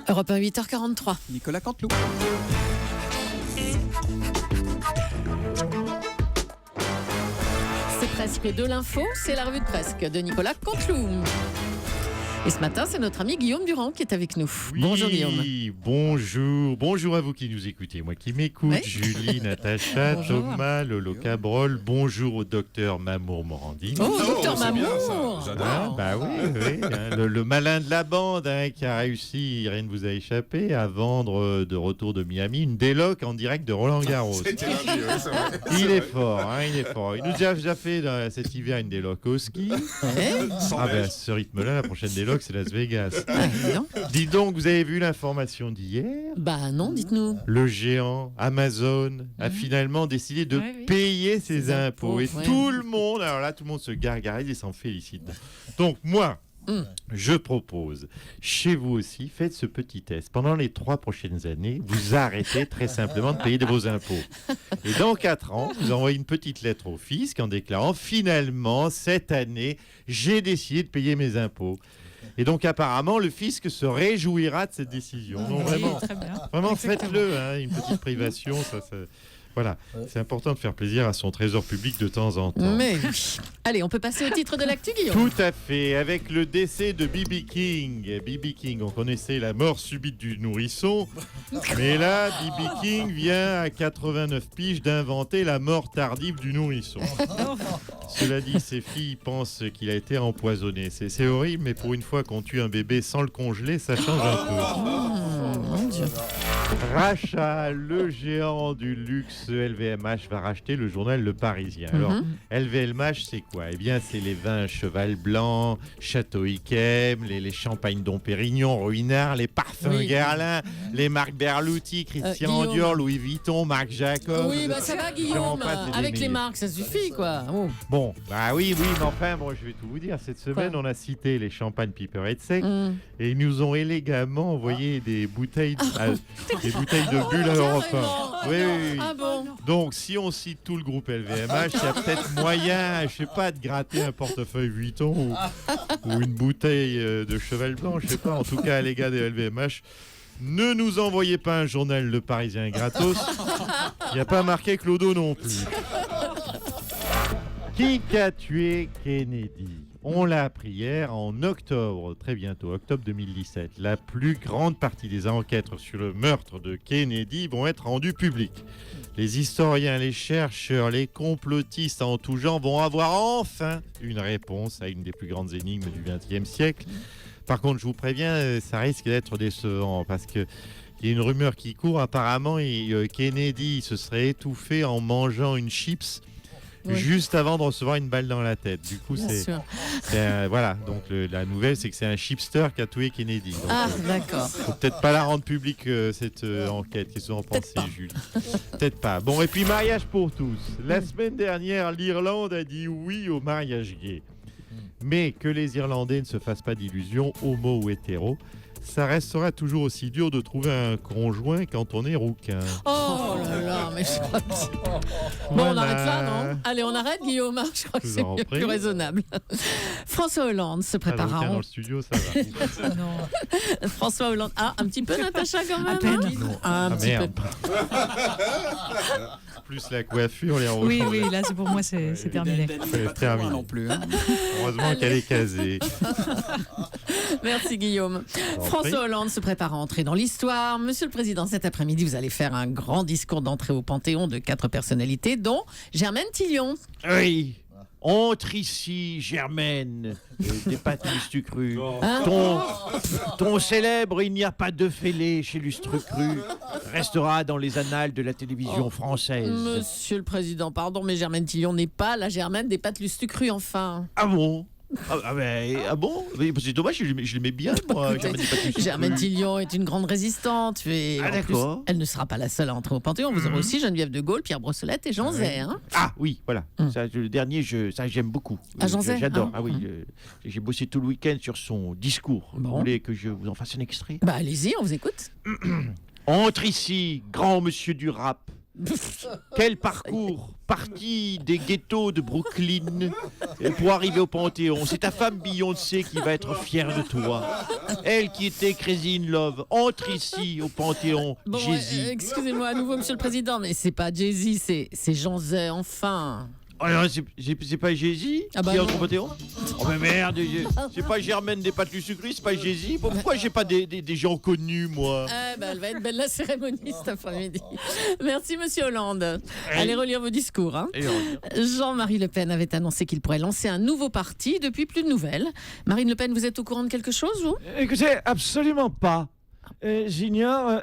Europe 1, 8h43. Nicolas Canteloup. C'est presque de l'info, c'est la revue de presque de Nicolas Canteloup. Et ce matin, c'est notre ami Guillaume Durand qui est avec nous. Oui, bonjour Guillaume. Bonjour à vous qui nous écoutez, moi qui m'écoute, Oui. Julie, Natacha, Bonjour. Thomas, Lolo Cabrol, bonjour au docteur Mamour Morandi. Oh, docteur c'est bien, Mamour. ça. Ah, bah oui, hein, le malin de la bande qui a réussi, rien ne vous a échappé, à vendre de retour de Miami une déloc en direct de Roland Garros. C'était lundi, oui, c'est vrai. Il est fort, hein, il est fort. Il nous a déjà fait cet hiver une déloc au ski. Sans Ah neige. ben, ce rythme-là, la prochaine déloc, c'est Las Vegas. Non. Dis donc, vous avez vu l'information d'hier ? Bah non, dites-nous. Le géant Amazon a finalement décidé de Oui. payer ses Ses impôts. impôts, Et ouais. tout le monde, alors là, tout le monde se gargarise et s'en félicite. Donc moi, je propose, chez vous aussi, faites ce petit test. Pendant les 3 prochaines années, vous arrêtez très simplement de payer vos impôts. Et dans 4 ans, vous envoyez une petite lettre au fisc en déclarant, finalement, cette année, j'ai décidé de payer mes impôts. Et donc apparemment, le fisc se réjouira de cette décision. Donc vraiment, vraiment faites-le, hein, une petite privation, voilà, c'est important de faire plaisir à son trésor public de temps en temps. Mais oui. Allez, on peut passer au titre de l'actu, Guillaume. Tout à fait, avec le décès de B.B. King. B.B. King, on connaissait la mort subite du nourrisson, mais là, B.B. King vient à 89 piges d'inventer la mort tardive du nourrisson. Cela dit, ses filles pensent qu'il a été empoisonné. C'est horrible, mais pour une fois qu'on tue un bébé sans le congeler, ça change un peu. Mon Dieu. Rachat, le géant du luxe LVMH va racheter le journal Le Parisien. Alors, LVMH, c'est quoi ? Eh bien, c'est les vins Cheval Blanc, Château Yquem, les champagnes Dom Pérignon, Ruinart, les parfums Oui. Guerlain, les marques Berluti, Christian Guillaume. Dior, Louis Vuitton, Marc Jacob. Oui, bah ça va, J'en Guillaume. passe et des Avec les meilleurs. marques, ça suffit, quoi. Oh. Bon, bah oui, mais enfin, moi, je vais tout vous dire. Cette semaine, on a cité les champagnes Piper et Sec. Et ils nous ont élégamment envoyé des bouteilles de bulles à Europe 1. Oui, oui, oui. Ah bon. Donc, si on cite tout le groupe LVMH, il y a peut-être moyen, je sais pas, de gratter un portefeuille Vuitton ou une bouteille de Cheval Blanc, je sais pas. En tout cas, les gars des LVMH, ne nous envoyez pas un journal Le Parisien gratos. Il n'y a pas marqué Clodo non plus. Qui a tué Kennedy ? On l'a appris hier en octobre, très bientôt, octobre 2017. La plus grande partie des enquêtes sur le meurtre de Kennedy vont être rendues publiques. Les historiens, les chercheurs, les complotistes en tout genre vont avoir enfin une réponse à une des plus grandes énigmes du XXe siècle. Par contre, je vous préviens, ça risque d'être décevant parce que il y a une rumeur qui court. Apparemment, Kennedy se serait étouffé en mangeant une chips. Oui. Juste avant de recevoir une balle dans la tête. Du coup, Bien sûr. voilà. Donc la nouvelle, c'est que c'est un chipster qui a tué Kennedy. Donc, Ah, d'accord. faut peut-être pas la rendre publique cette enquête. Qu'est-ce que vous en pensez, pas. Julie ? Peut-être pas. Bon, et puis mariage pour tous. La semaine dernière, l'Irlande a dit oui au mariage gay. Mais que les Irlandais ne se fassent pas d'illusions, homo ou hétéro, ça restera toujours aussi dur de trouver un conjoint quand on est rouquin. Oh là là, mais je crois que c'est... Bon, Voilà. on arrête là, non ? Allez, on arrête, Guillaume. Je crois que Je vous c'est en mieux, prie. plus raisonnable. François Hollande se Ah, prépare rouquin à... dans le studio, ça va. François Hollande. Ah, un petit peu, Natacha, quand même. À peine. Hein un Ah, petit merde. peu. Plus la coiffure, les Oui, oui, là, c'est pour moi, c'est terminé. Dany n'est C'est pas très terminé. loin non plus. Hein. Heureusement qu'elle est casée. Merci, Guillaume. En François prie. Hollande se prépare à entrer dans l'histoire. Monsieur le Président, cet après-midi, vous allez faire un grand discours d'entrée au Panthéon de 4 personnalités, dont Germaine Tillion. Oui. Entre ici, Germaine, des pâtes Lustucru. Hein Ton célèbre Il n'y a pas de fêlé chez Lustucru restera dans les annales de la télévision française. Monsieur le Président, pardon, mais Germaine Tillion n'est pas la Germaine des pâtes Lustucru, enfin. Ah bon? Ah bon? Mais c'est dommage, je l'aimais bien, moi. Écoutez, Germaine des pâtes Lustucru. Germaine Tillion est une grande résistante. Et Ah, en plus, d'accord. elle ne sera pas la seule à entrer au Panthéon. Vous aurez aussi Geneviève de Gaulle, Pierre Brossolette et Jean Zay. Hein. Ah oui, voilà. Ça, le dernier, ça j'aime beaucoup. Ah, Jean Zay, J'adore. hein. Ah oui, j'ai bossé tout le week-end sur son discours. Bon. Vous voulez que je vous en fasse un extrait? Bah allez-y, on vous écoute. Entre ici, grand monsieur du rap, Quel parcours parti des ghettos de Brooklyn pour arriver au Panthéon. C'est ta femme Beyoncé qui va être fière de toi. Elle qui était Crazy in Love. Entre ici au Panthéon, Bon, Jay-Z. excusez-moi à nouveau, Monsieur le Président, mais c'est pas Jay-Z, c'est Jean Zay, enfin. Alors, c'est pas Jay-Z Ah bah qui est non. au Panthéon. Oh mais merde, c'est pas Germaine des pâtes sucrées, c'est pas Jay-Z. Pourquoi j'ai pas des gens connus, moi? Elle va être belle la cérémonie cet après-midi. Merci, Monsieur Hollande. Allez relire vos discours. Hein. Jean-Marie Le Pen avait annoncé qu'il pourrait lancer un nouveau parti. Depuis, plus de nouvelles. Marine Le Pen, vous êtes au courant de quelque chose, vous? Écoutez, absolument pas. J'ignore,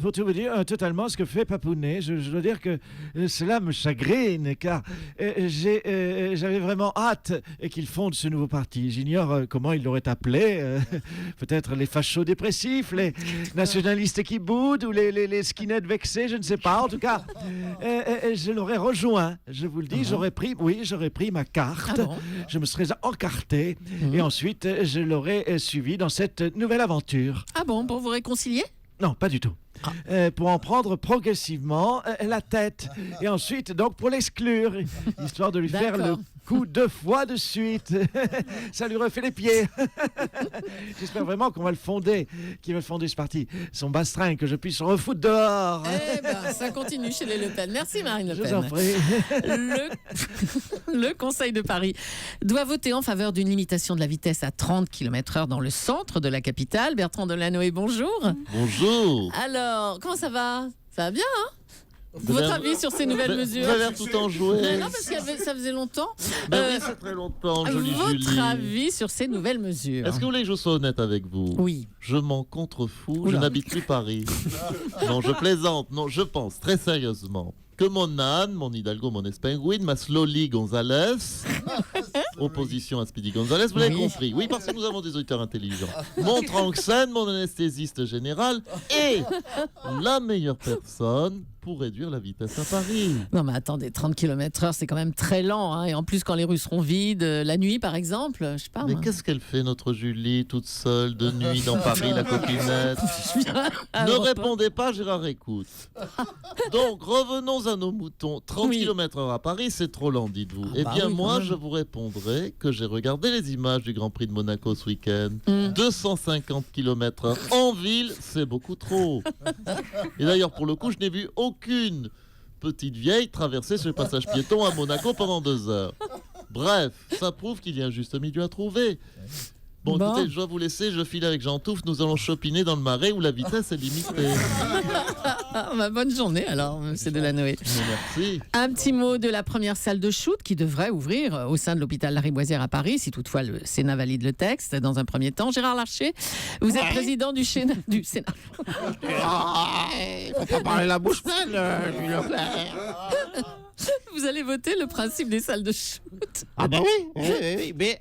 pour tout vous dire, totalement ce que fait Papounet. Je dois dire que cela me chagrine, car j'avais vraiment hâte qu'il fonde ce nouveau parti. J'ignore comment il l'aurait appelé. Peut-être les fachos dépressifs, les nationalistes qui boudent, ou les skinheads vexés, je ne sais pas. En tout cas, je l'aurais rejoint. Je vous le dis, j'aurais pris ma carte. Ah bon? Je me serais encarté, et ensuite, je l'aurais suivi dans cette nouvelle aventure. Ah bon, pour vous réconcilier? Non, pas du tout. Pour en prendre progressivement la tête. Et ensuite, donc, pour l'exclure, histoire de lui faire le D'accord. coup 2 fois de suite. Ça lui refait les pieds. J'espère vraiment qu'on va le fonder, qu'il va fonder ce parti. Son bastring, que je puisse refoutre dehors. Eh ben, ça continue chez les Le Pen. Merci, Marine Le Je vous en Pen. prie. Le Conseil de Paris doit voter en faveur d'une limitation de la vitesse à 30 km/h dans le centre de la capitale. Bertrand Delanoë, bonjour. Bonjour. Alors, comment ça va? Ça va bien, hein? Vous Votre avez- avis sur ces nouvelles mesures? Vous avez l'air tout enjoué. Non, parce que ça faisait longtemps. Ben oui, c'est très longtemps, jolie Votre Julie. avis sur ces nouvelles mesures? Est-ce que vous voulez que je sois honnête avec vous? Oui. Je m'en contrefous, je Oula. n'habite plus Paris. Non, je plaisante. Non, je pense très sérieusement que mon âne, mon Hidalgo, mon Espenguin, ma Slowly Gonzalez, opposition à Speedy Gonzalez, vous l'avez Oui. compris. Oui, parce que nous avons des auditeurs intelligents. Mon Tranxène, mon anesthésiste général et la meilleure personne pour réduire la vitesse à Paris. Non, mais attendez, 30 km/h, c'est quand même très lent. Hein. Et en plus, quand les rues seront vides, la nuit, par exemple, je sais pas. Mais moi. qu'est-ce qu'elle fait, notre Julie, toute seule, de nuit, dans Paris, la coquinette? Je viens à Ne Europe un. répondez pas, Gérard écoute. Donc, revenons à nos moutons. 30 Oui. km/h à Paris, c'est trop lent, dites-vous. Ah Eh bah bien, oui, quand moi, même. je vous répondrai que j'ai regardé les images du Grand Prix de Monaco ce week-end. 250 km/h en ville, c'est beaucoup trop. Et d'ailleurs, pour le coup, je n'ai vu aucune petite vieille traverser ce passage piéton à Monaco pendant 2 heures. Bref, ça prouve qu'il y a un juste milieu à trouver. Bon, Bon. écoutez, je dois vous laisser, je file avec Jean Touffe, nous allons chopiner dans le Marais où la vitesse est limitée. Ah, bah, bonne journée alors, monsieur Delanoë. Merci. Un petit mot de la première salle de shoot qui devrait ouvrir au sein de l'hôpital Lariboisière à Paris, si toutefois le Sénat valide le texte dans un premier temps. Gérard Larcher, vous êtes président du Sénat. Il faut pas parler la bouche pleine, Jules Leclerc. Vous allez voter le principe des salles de shoot. Ah ben oui, mais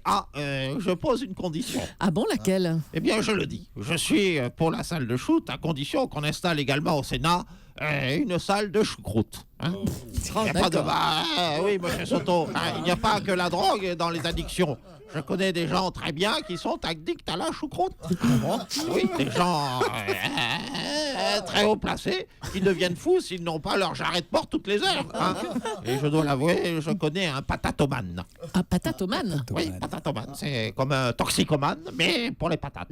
je pose une condition. Ah bon, laquelle? Eh bien, je le dis, je suis pour la salle de shoot à condition qu'on installe également au Sénat une salle de choucroute. Hein. Il n'y a pas de... oui, monsieur Soto, il n'y a pas que la drogue dans les addictions. Je connais des gens très bien qui sont addicts à la choucroute. Oui, des gens très haut placés qui deviennent fous s'ils n'ont pas leur jarret de porc toutes les heures. Hein. Et je dois l'avouer, je connais un patatomane. Un patatomane. Oui, patatomane, c'est comme un toxicomane, mais pour les patates.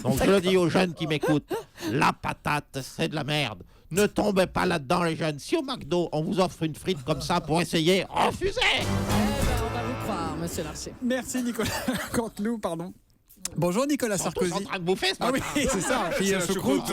Donc je le dis aux jeunes qui m'écoutent, la patate, c'est de la merde. Ne tombez pas là-dedans, les jeunes. Si au McDo, on vous offre une frite comme ça pour essayer, refusez. Eh ben, on va vous croire, monsieur Larcher. Merci Nicolas Canteloup, pardon. Bonjour Nicolas Ils sont tous Sarkozy. en train de bouffer ce Ah oui, matin. c'est ça, puis choucroute.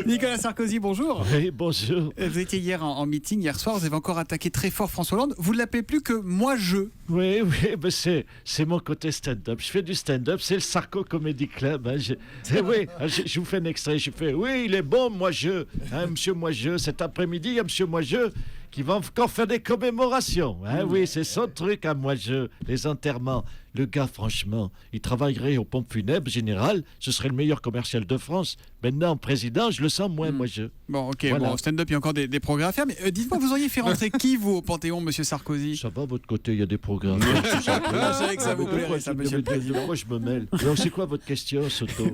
Nicolas Sarkozy, bonjour. Oui, bonjour. Vous étiez hier en meeting, hier soir, vous avez encore attaqué très fort François Hollande. Vous ne l'appelez plus que moi je. Oui, ben c'est mon côté stand-up. Je fais du stand-up, c'est le Sarko Comedy Club. Hein. Je vous fais un extrait. Je fais, oui, il est bon, moi je. Hein, monsieur moi je. Cet après-midi, il y a monsieur moi je qui va encore faire des commémorations. Hein. Oui, c'est son truc à moi je. Les enterrements. Le gars, franchement, il travaillerait aux pompes funèbres générales. Ce serait le meilleur commercial de France. Maintenant, président, je le sens moins, moi je. Bon, ok, Voilà. bon, stand-up, il y a encore des progrès à faire. Mais dites-moi, vous auriez fait rentrer qui, vous, au Panthéon, monsieur Sarkozy? Ça va, votre côté, il y a des programmes. Je savais que ça vous plairait, ça, monsieur le président. Moi, je me mêle. Alors, c'est quoi votre question, Soto?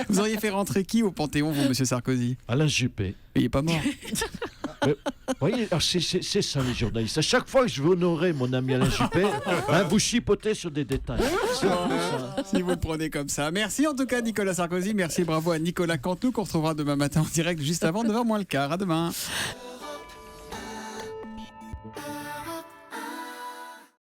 Vous auriez fait rentrer qui au Panthéon, vous, monsieur Sarkozy? Alain Juppé. Il est pas mort. voyez, c'est ça les journalistes. À chaque fois que je veux honorer mon ami Alain Juppé, vous chipotez sur des détails. Si vous le prenez comme ça. Merci en tout cas Nicolas Sarkozy. Merci, bravo à Nicolas Canteloup qu'on retrouvera demain matin en direct juste avant 9h moins le quart. À demain.